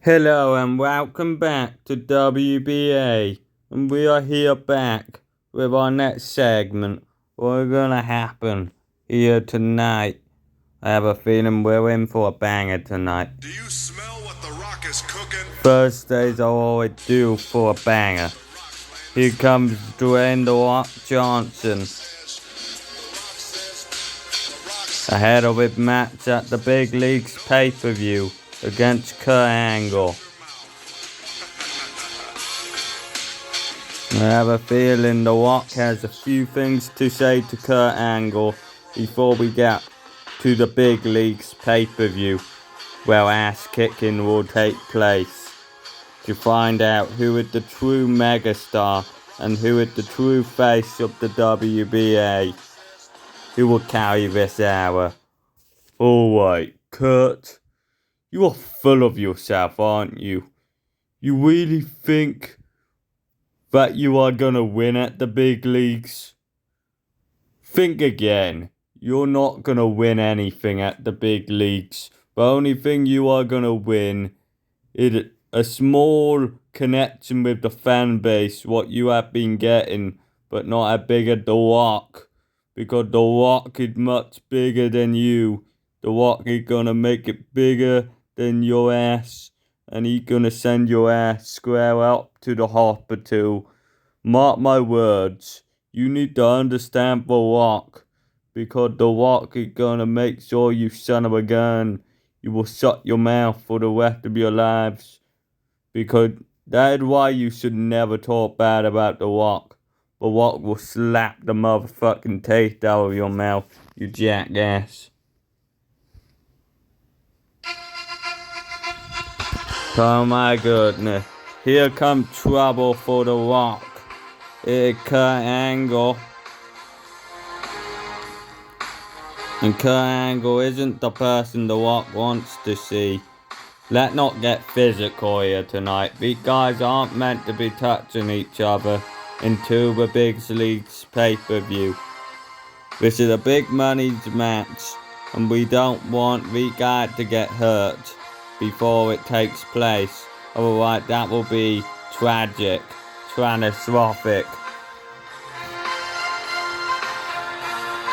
Hello and welcome back to WBA, and we are here back with our next segment. What's gonna happen here tonight? I have a feeling we're in for a banger tonight. Do you smell what the Rock is cooking? Thursdays are always due for a banger. Here comes Dwayne "The Rock" Johnson ahead of his match at the Big Leagues pay-per-view against Kurt Angle. I have a feeling The Rock has a few things to say to Kurt Angle before we get to the Big Leagues pay-per-view, where ass-kicking will take place, to find out who is the true megastar and who is the true face of the WBA, who will carry this hour. Alright, Kurt, you are full of yourself, aren't you? You really think that you are gonna win at the big leagues? Think again. You're not gonna win anything at the big leagues. The only thing you are gonna win is a small connection with the fan base, what you have been getting, but not as big as The Rock. Because The Rock is much bigger than you. The Rock is gonna make it bigger than your ass, and he's gonna send your ass square up to the hospital. Mark my words, you need to understand The Rock, because The Rock is gonna make sure you son of a gun, you will shut your mouth for the rest of your lives, because that is why you should never talk bad about The Rock. The Rock will slap the motherfucking taste out of your mouth, you jackass. Oh my goodness, here comes trouble for The Rock. Kurt Angle. And Kurt Angle isn't the person The Rock wants to see. Let's not get physical here tonight. These guys aren't meant to be touching each other until the Big Leagues pay-per-view. This is a big money match, and we don't want these guys to get hurt before it takes place. Otherwise, that will be tragic, catastrophic.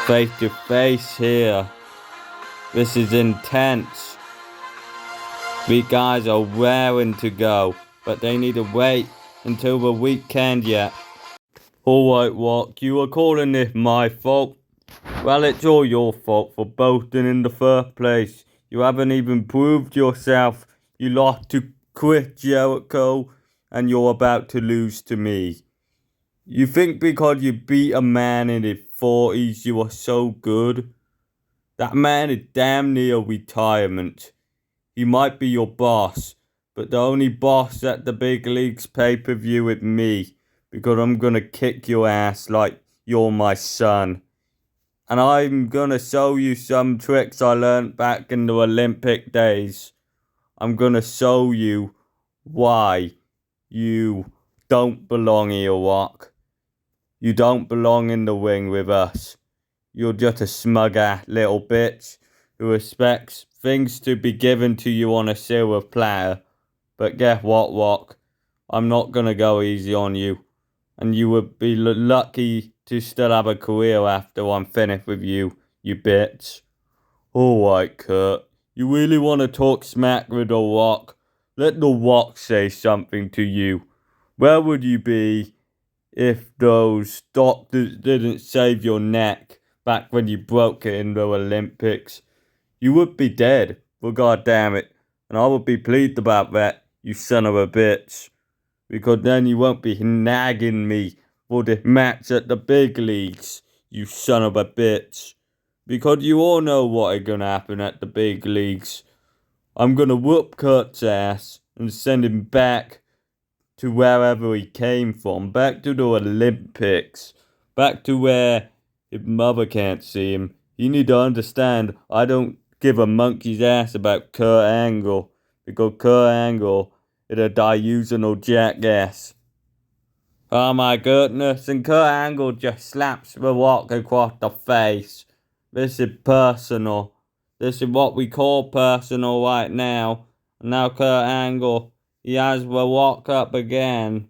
Face to face here. This is intense. These guys are raring to go, but they need to wait until the weekend yet. Alright, Rock, you are calling this my fault? Well, it's all your fault for boasting in the first place. You haven't even proved yourself. You lost to Chris Jericho, and you're about to lose to me. You think because you beat a man in his 40s you are so good? That man is damn near retirement. He might be your boss, but the only boss at the Big Leagues pay-per-view is me, because I'm gonna kick your ass like you're my son. And I'm gonna show you some tricks I learned back in the Olympic days. I'm gonna show you why you don't belong here, Rock. You don't belong in the ring with us. You're just a smug-ass little bitch who expects things to be given to you on a silver platter. But guess what, Rock? I'm not gonna go easy on you. And you would be lucky to still have a career after I'm finished with you, you bitch. Alright, Kurt. You really want to talk smack with The Rock? Let The Rock say something to you. Where would you be if those doctors didn't save your neck back when you broke it in the Olympics? You would be dead, for God damn it. And I would be pleased about that, you son of a bitch. Because then you won't be nagging me for the match at the big leagues, you son of a bitch. Because you all know what is gonna happen at the big leagues. I'm gonna whoop Kurt's ass and send him back to wherever he came from, back to the Olympics, back to where his mother can't see him. You need to understand, I don't give a monkey's ass about Kurt Angle, because Kurt Angle is a delusional jackass. Oh my goodness, and Kurt Angle just slaps The Rock across the face. This is personal. This is what we call personal right now. Now Kurt Angle, he has the walk up again.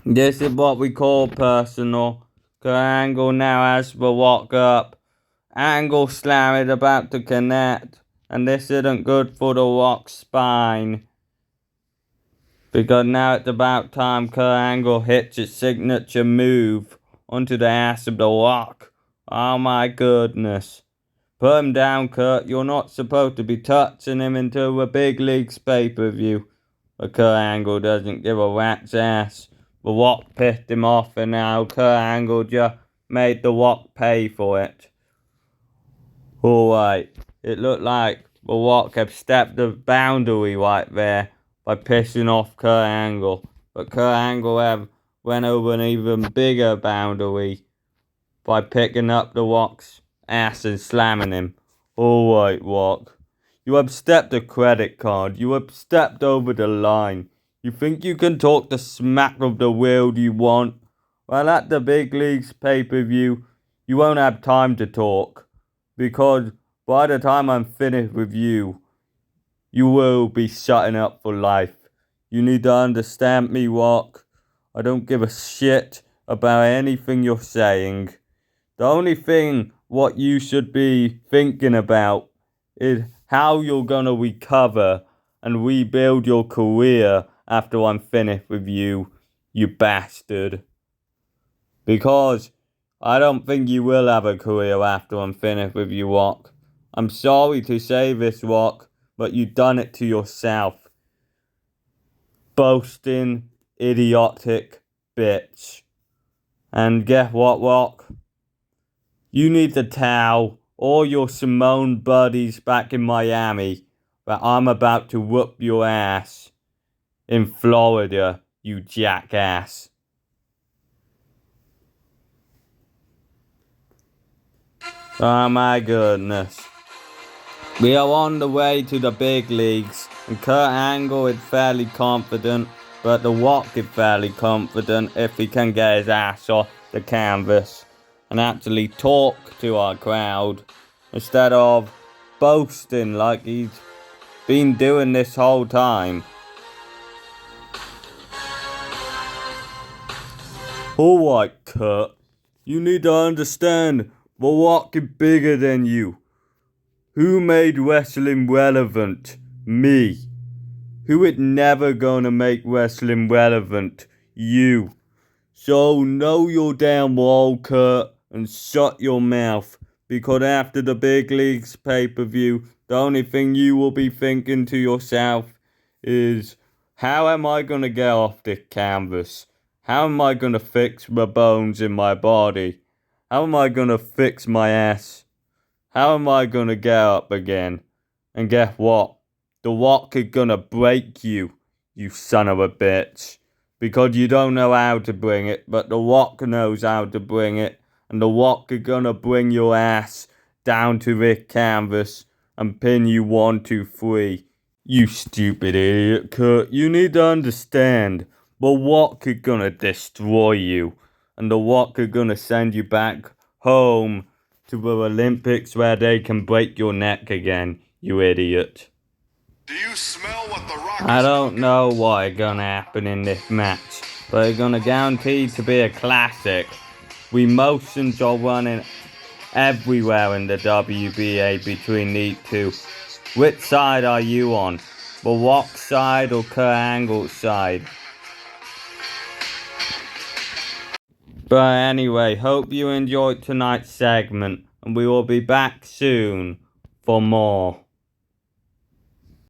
This is what we call personal. Kurt Angle now has the walk up. Angle slam is about to connect. And this isn't good for the Rock's spine. Because now it's about time Kurt Angle hits his signature move onto the ass of the Rock. Oh my goodness. Put him down, Kurt. You're not supposed to be touching him until the big leagues pay-per-view. But Kurt Angle doesn't give a rat's ass. The Rock pissed him off, and now Kurt Angle just made the Rock pay for it. Alright, it looked like the Rock had stepped the boundary right there by pissing off Kurt Angle. But Kurt Angle went over an even bigger boundary by picking up the Rock's ass and slamming him. Alright, Rock. You have stepped a credit card. You have stepped over the line. You think you can talk the smack of the world you want? Well, at the big leagues pay-per-view, you won't have time to talk. Because by the time I'm finished with you, you will be shutting up for life. You need to understand me, Rock. I don't give a shit about anything you're saying. The only thing what you should be thinking about is how you're gonna recover and rebuild your career after I'm finished with you, you bastard. Because I don't think you will have a career after I'm finished with you, Rock. I'm sorry to say this, Rock, but you've done it to yourself. Boasting, idiotic bitch. And guess what, Rock? You need to tell all your Simone buddies back in Miami that I'm about to whoop your ass in Florida, you jackass. Oh my goodness. We are on the way to the big leagues, and Kurt Angle is fairly confident, but the Rock is fairly confident if he can get his ass off the canvas and actually talk to our crowd instead of boasting like he's been doing this whole time. Alright, Kurt, you need to understand the Rock is bigger than you. Who made wrestling relevant? Me. Who is never gonna make wrestling relevant? You. So know your damn role, Kurt, and shut your mouth. Because after the big leagues pay-per-view, the only thing you will be thinking to yourself is, how am I gonna get off this canvas? How am I gonna fix the bones in my body? How am I gonna fix my ass? How am I gonna get up again? And guess what? The Rock is gonna break you, you son of a bitch. Because you don't know how to bring it, but The Rock knows how to bring it. And The Rock is gonna bring your ass down to this canvas and pin you 1, 2, 3. You stupid idiot, Kurt. You need to understand. The Rock is gonna destroy you. And The Rock is gonna send you back home to the Olympics where they can break your neck again, you idiot. Do you smell what the Rock I is don't cooking? know what is gonna happen in this match, but it's gonna guarantee to be a classic. Emotions are running everywhere in the WBA between these two. Which side are you on? The Rock side or Kurt Angle's side? But anyway, hope you enjoyed tonight's segment, and we will be back soon for more.